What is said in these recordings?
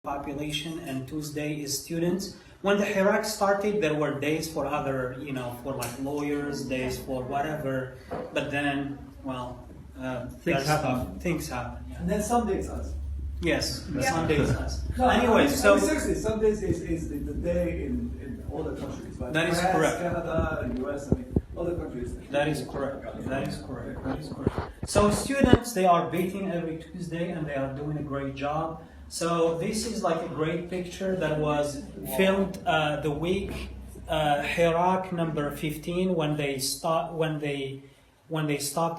population, and Tuesday is students. When the Hirak started, there were days for other, for like lawyers, days for whatever. But then, well, things happen. Things happen. Yeah. And then Sundays us. Yes, Sunday is us. No, Anyway, so seriously, Sundays is the day in all the countries. Like that is France, correct. Canada, and US, I mean, other countries. That is correct. That is correct. That is correct. So students, they are beating every Tuesday, and they are doing a great job. So this is like a great picture that was filmed the week Hirak number 15 when they stopped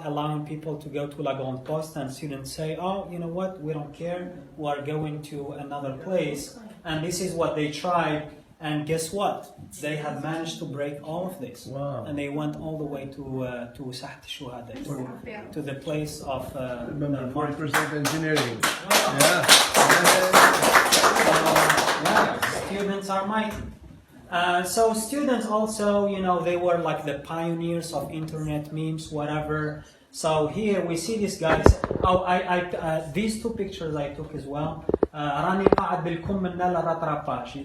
allowing people to go to La Grande Poste, and students say, oh, you know what, we don't care, we are going to another place. And this is what they tried, and guess what? They had managed to break all of this. Wow. And they went all the way to Sahat Shuhada, to the place of Remember, 40% engineering. yeah, students are mighty. So students also, they were like the pioneers of internet memes, whatever. So here we see these guys. Oh, these two pictures I took as well. راني قاعد بالكم من لا رطرباش.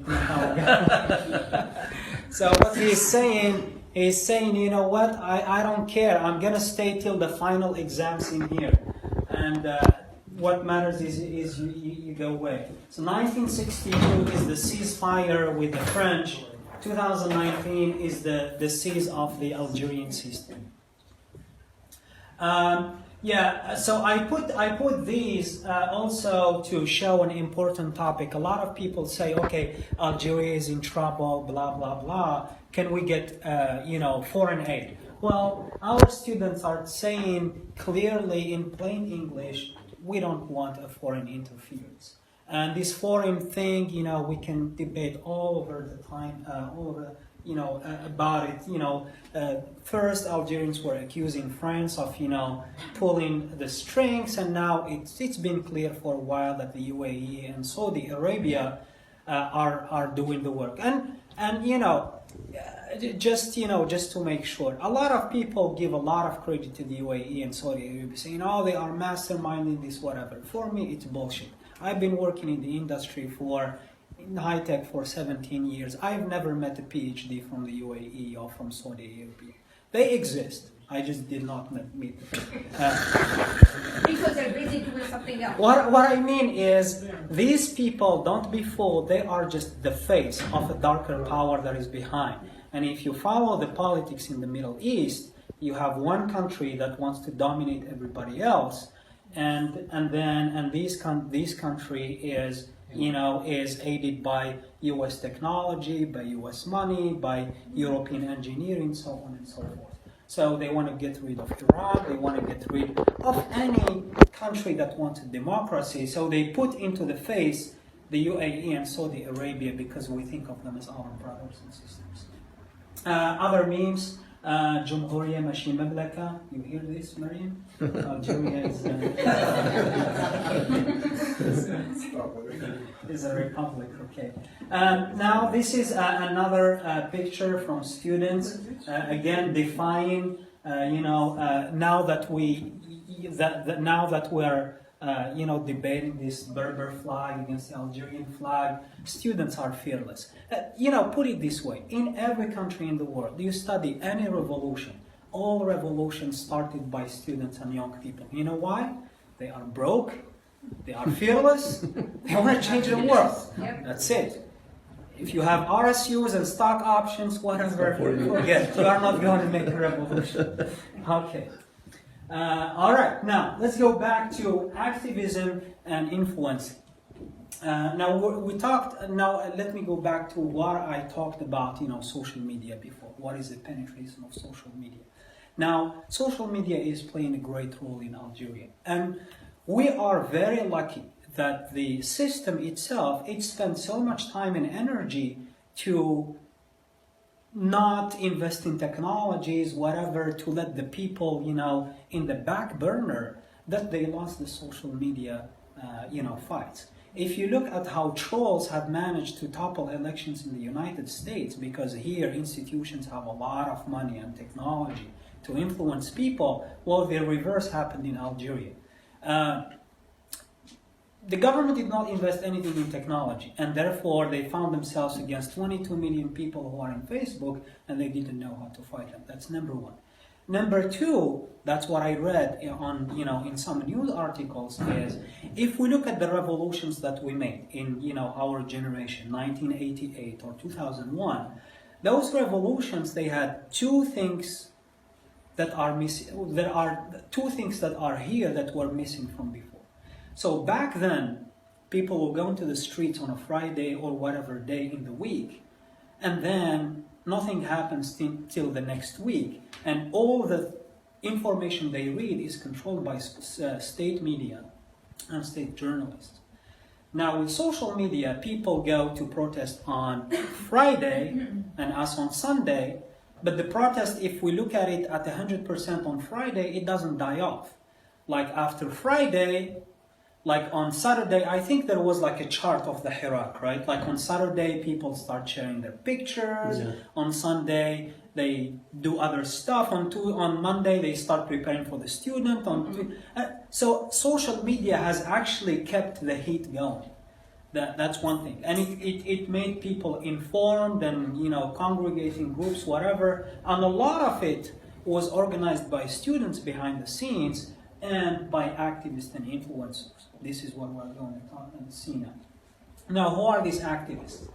So what he's saying, you know what? I don't care. I'm gonna stay till the final exams in here, and what matters is you go away. So 1962 is the ceasefire with the French. 2019 is the cease of the Algerian system. So I put these also to show an important topic. A lot of people say, okay, Algeria is in trouble, blah blah blah. Can we get foreign aid? Well, our students are saying clearly in plain English, we don't want a foreign interference. And this foreign thing, we can debate all over the time, about it. First Algerians were accusing France of, pulling the strings, and now it's been clear for a while that the UAE and Saudi Arabia are doing the work. And just to make sure, a lot of people give a lot of credit to the UAE and Saudi Arabia, saying, they are masterminding this, whatever. For me, it's bullshit. I've been working in the industry in high tech for 17 years. I've never met a PhD from the UAE or from Saudi Arabia. They exist. I just did not meet them. Because they're busy doing something else. What I mean is, these people, don't be fooled, they are just the face of a darker power that is behind. And if you follow the politics in the Middle East, you have one country that wants to dominate everybody else, and this country is aided by U.S. technology, by U.S. money, by European engineering, so on and so forth. So they want to get rid of Iraq, they want to get rid of any country that wants a democracy. So they put into the face the UAE and Saudi Arabia because we think of them as our brothers and sisters. Other memes, Jumhuriya Mashi Mamlaka. You hear this, Mariam? Algeria is a republic, okay. Now this is another picture from students, again defying, now that we're debating this Berber flag against the Algerian flag, students are fearless. Put it this way, in every country in the world, you study any revolution, all revolutions started by students and young people. You know why? They are broke, they are fearless, they want to change the world. That's it. If you have RSUs and stock options, whatever, forget, you are not going to make a revolution. Okay. All right, now let's go back to activism and influence. Now let me go back to what I talked about, social media before. What is the penetration of social media? Now, social media is playing a great role in Algeria. And we are very lucky that the system itself, it spends so much time and energy to not invest in technologies, whatever, to let the people, in the back burner, that they lost the social media, fights. If you look at how trolls have managed to topple elections in the United States, because here institutions have a lot of money and technology to influence people, well, the reverse happened in Algeria. the government did not invest anything in technology, and therefore they found themselves against 22 million people who are in Facebook, and they didn't know how to fight them. That's number one. Number two, that's what I read on, in some news articles, is if we look at the revolutions that we made in, our generation, 1988 or 2001, those revolutions, they had two things that are missing. There are two things that are here that were missing from before. So back then, people will go into the streets on a Friday or whatever day in the week, and then nothing happens till the next week, and all the information they read is controlled by state media and state journalists. Now with social media, people go to protest on Friday and us on Sunday, but the protest, if we look at it at 100% on Friday, it doesn't die off. Like after Friday, like on Saturday, I think there was like a chart of the Hirak, right? Like on Saturday, people start sharing their pictures. Yeah. On Sunday, they do other stuff. On Monday, they start preparing for the student. So social media has actually kept the heat going. That's one thing. And it made people informed and, congregating groups, whatever. And a lot of it was organized by students behind the scenes and by activists and influencers. This is what we're going to talk and see now. Now, who are these activists?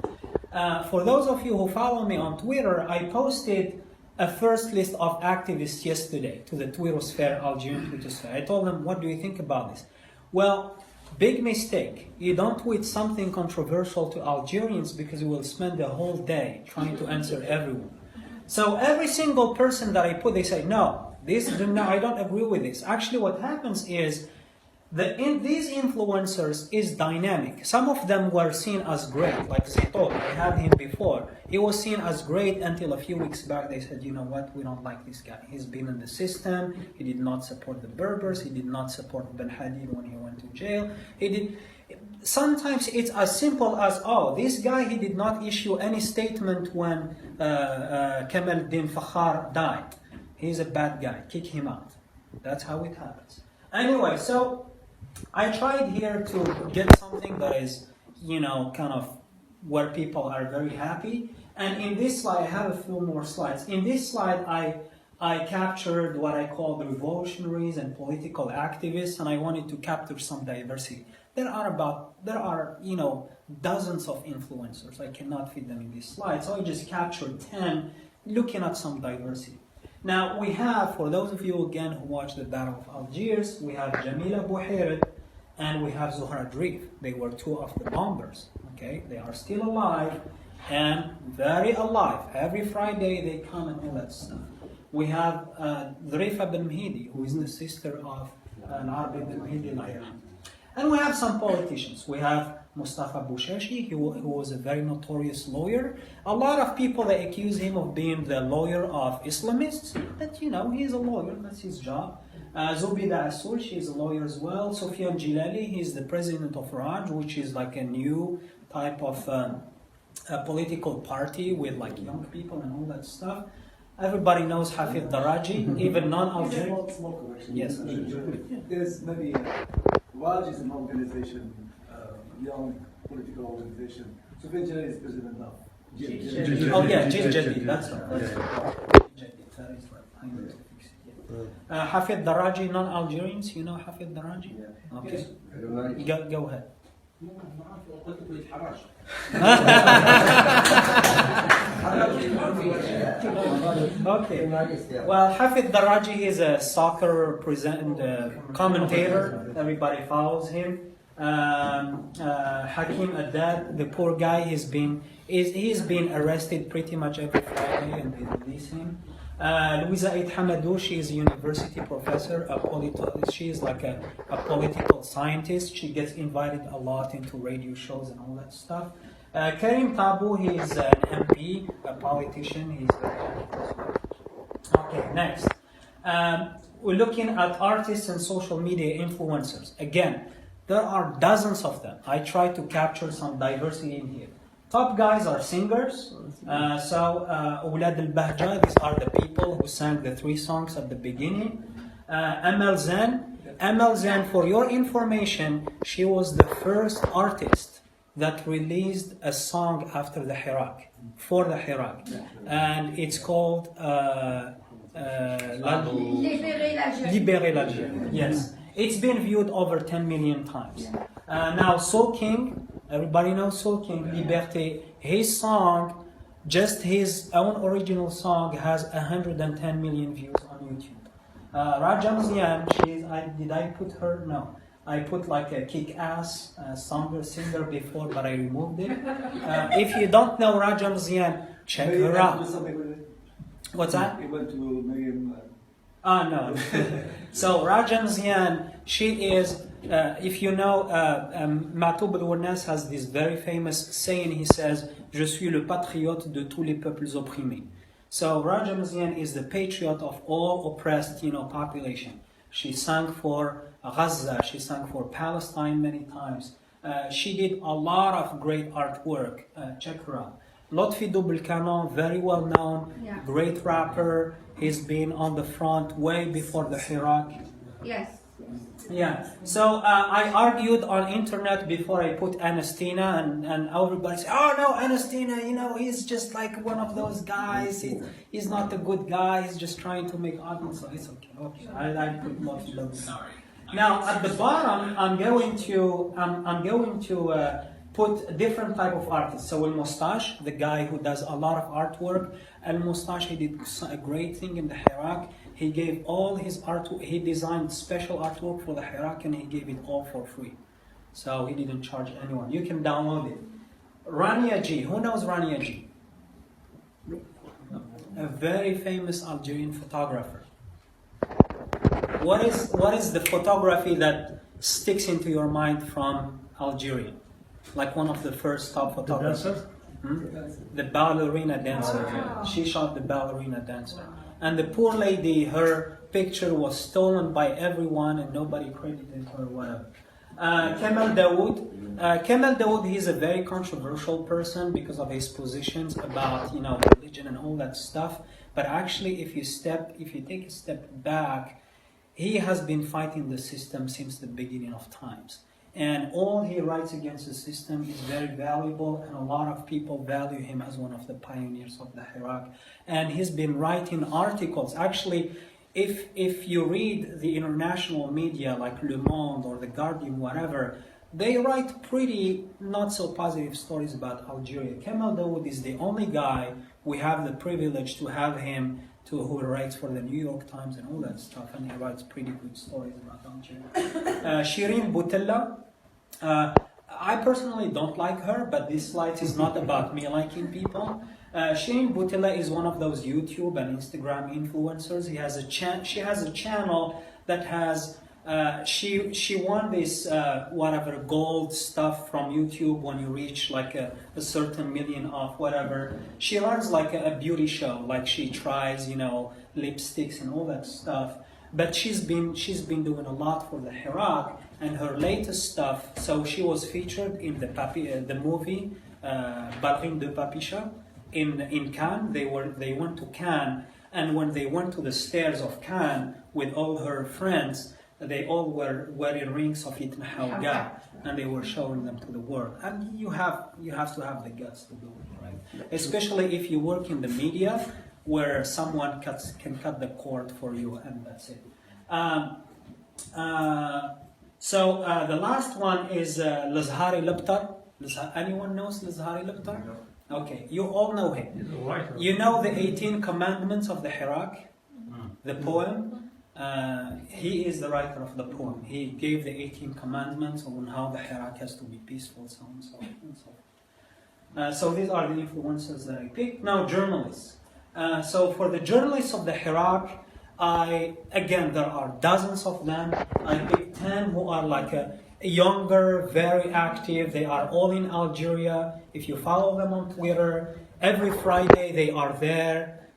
For those of you who follow me on Twitter, I posted a first list of activists yesterday to the Twittersphere, Algerian Twittersphere. I told them, what do you think about this? Well, big mistake. You don't tweet something controversial to Algerians because you will spend the whole day trying to answer everyone. So every single person that I put, they say, no, I don't agree with this. Actually, what happens is these influencers is dynamic. Some of them were seen as great, like Zito, I had him before. He was seen as great until a few weeks back they said, you know what, we don't like this guy. He's been in the system, he did not support the Berbers, he did not support Ben Hadid when he went to jail. Sometimes it's as simple as, this guy, he did not issue any statement when Kamal Din Fakhar died. He's a bad guy, kick him out. That's how it happens. Anyway, so I tried here to get something that is, kind of where people are very happy. And in this slide, I have a few more slides. In this slide, I captured what I call the revolutionaries and political activists, and I wanted to capture some diversity. There are dozens of influencers. I cannot fit them in this slide, so I just captured 10, looking at some diversity. Now we have, for those of you again who watched the Battle of Algiers, we have Jamila Bouhired and we have Zuhra Drif. They were two of the bombers. Okay, they are still alive and very alive. Every Friday they come and all that stuff. We have Dhrifa Ben Mhidi, who is the sister of Arabi Ben Mhidi. And we have some politicians. We have Mustafa Bouchachi, who was a very notorious lawyer. A lot of people, they accuse him of being the lawyer of Islamists, but he's a lawyer, that's his job. Zubida Assoul, she's a lawyer as well. Sofiane Jilali, he's the president of Riad, which is like a new type of a political party with like young people and all that stuff. Everybody knows Hafid Daraji, even non-Algerian. Small correction. Yes. There's maybe Raj is an organization, young political organization. So Benjamin is president of. Oh yeah, Jadid, that's right. Jadid, that is right. I need to fix it. Yeah. Hafid Daraji, non-Algerians, you know Hafid Daraji? Yeah. Okay. Go ahead. Okay. Well, Hafid Daraji is a soccer commentator. Everybody follows him. Hakim Haddad, the poor guy, he's been arrested pretty much every Friday and they release him. Louisa Eid Hamadou, she is a university professor. She is like a political scientist. She gets invited a lot into radio shows and all that stuff. Karim Tabu, he is an MP, a politician. He's very active. Okay, next. We're looking at artists and social media influencers. Again, there are dozens of them. I try to capture some diversity in here. Top guys are singers. Awlad al-Bahja, these are the people who sang the 3 songs at the beginning. Amel Zen, Amal Zan, for your information, she was the first artist that released a song after the Hirak, for the Hirak. And it's called Libérer l'Algérie. Libérer l'Algérie. Yes. It's been viewed over 10 million times. Now, Soul King, everybody knows Soul King, Liberté, his song, just his own original song, has 110 million views on YouTube. Rajam Zian, did I put her? No. I put like a kick-ass singer before, but I removed it. If you don't know Rajam Zian, check her out. What's that? He went to Miriam. No. So Rajam Zian, she is, if you know, Matoub al-Warnas has this very famous saying. He says, "Je suis le patriote de tous les peuples opprimés." So Rajam Zian is the patriot of all oppressed, population. She sang for Gaza, she sang for Palestine many times. She did a lot of great artwork. Check her out. Lotfi Double Canon, very well known, great rapper. He's been on the front way before the Hirak. Yes. Yeah. So I argued on internet before I put Anastina, and everybody said, "Oh no, Anastina, he's just like one of those guys. He's not a good guy. He's just trying to make audience." So it's okay. Okay, I put Lotfi Double. Sorry. Now at the bottom, I'm going to put different type of artists. So Al-Mustache, the guy who does a lot of artwork. Al-Mustache, he did a great thing in the Hirak. He gave all his artwork, he designed special artwork for the Hirak, and he gave it all for free. So he didn't charge anyone. You can download it. Rania G, who knows Rania G? A very famous Algerian photographer. What is the photography that sticks into your mind from Algeria? Like one of the first top photographers. The ballerina dancer. Wow. She shot the ballerina dancer. And the poor lady, her picture was stolen by everyone and nobody credited her, whatever. Kemal Daoud. Kemal Daoud, he's a very controversial person because of his positions about, religion and all that stuff. But actually, if you take a step back, he has been fighting the system since the beginning of times. And all he writes against the system is very valuable, and a lot of people value him as one of the pioneers of the Hirak. And he's been writing articles. Actually, if you read the international media like Le Monde or The Guardian, whatever, they write pretty not so positive stories about Algeria. Kemal Daoud is the only guy we have the privilege to have him who writes for the New York Times and all that stuff, and he writes pretty good stories about Algeria. Shirin Boutella, I personally don't like her, but this slide is not about me liking people. Shirin Boutella is one of those YouTube and Instagram influencers. She has a channel that has she won this whatever gold stuff from YouTube when you reach like a certain million of whatever. She runs like a beauty show, like she tries lipsticks and all that stuff. But she's been doing a lot for the Hirak, and her latest stuff. So she was featured in the movie Ballerine de Papicha in Cannes. They went to Cannes, and when they went to the stairs of Cannes with all her friends, they all were wearing rings of Itn Hawga, and they were showing them to the world. And you have to have the guts to do it, right? Especially if you work in the media, where someone can cut the cord for you, and that's it. So the last one is Lazhari Liptar. Anyone knows Lazhari Liptar? Okay, you all know him. You know the 18 Commandments of the Hirak, the poem? He is the writer of the poem. He gave the 18 commandments on how the Hirak has to be peaceful, so on and so on and so on. So these are the influences that I picked. Now, journalists. So for the journalists of the Hirak, again, there are dozens of them. I picked 10 who are like younger, very active. They are all in Algeria. If you follow them on Twitter, every Friday they are there.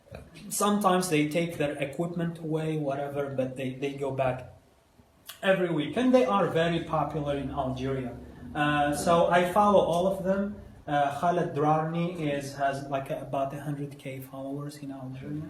Sometimes they take their equipment away, whatever, but they go back every week. And they are very popular in Algeria. So I follow all of them. Khaled Drarni has like about 100K followers in Algeria.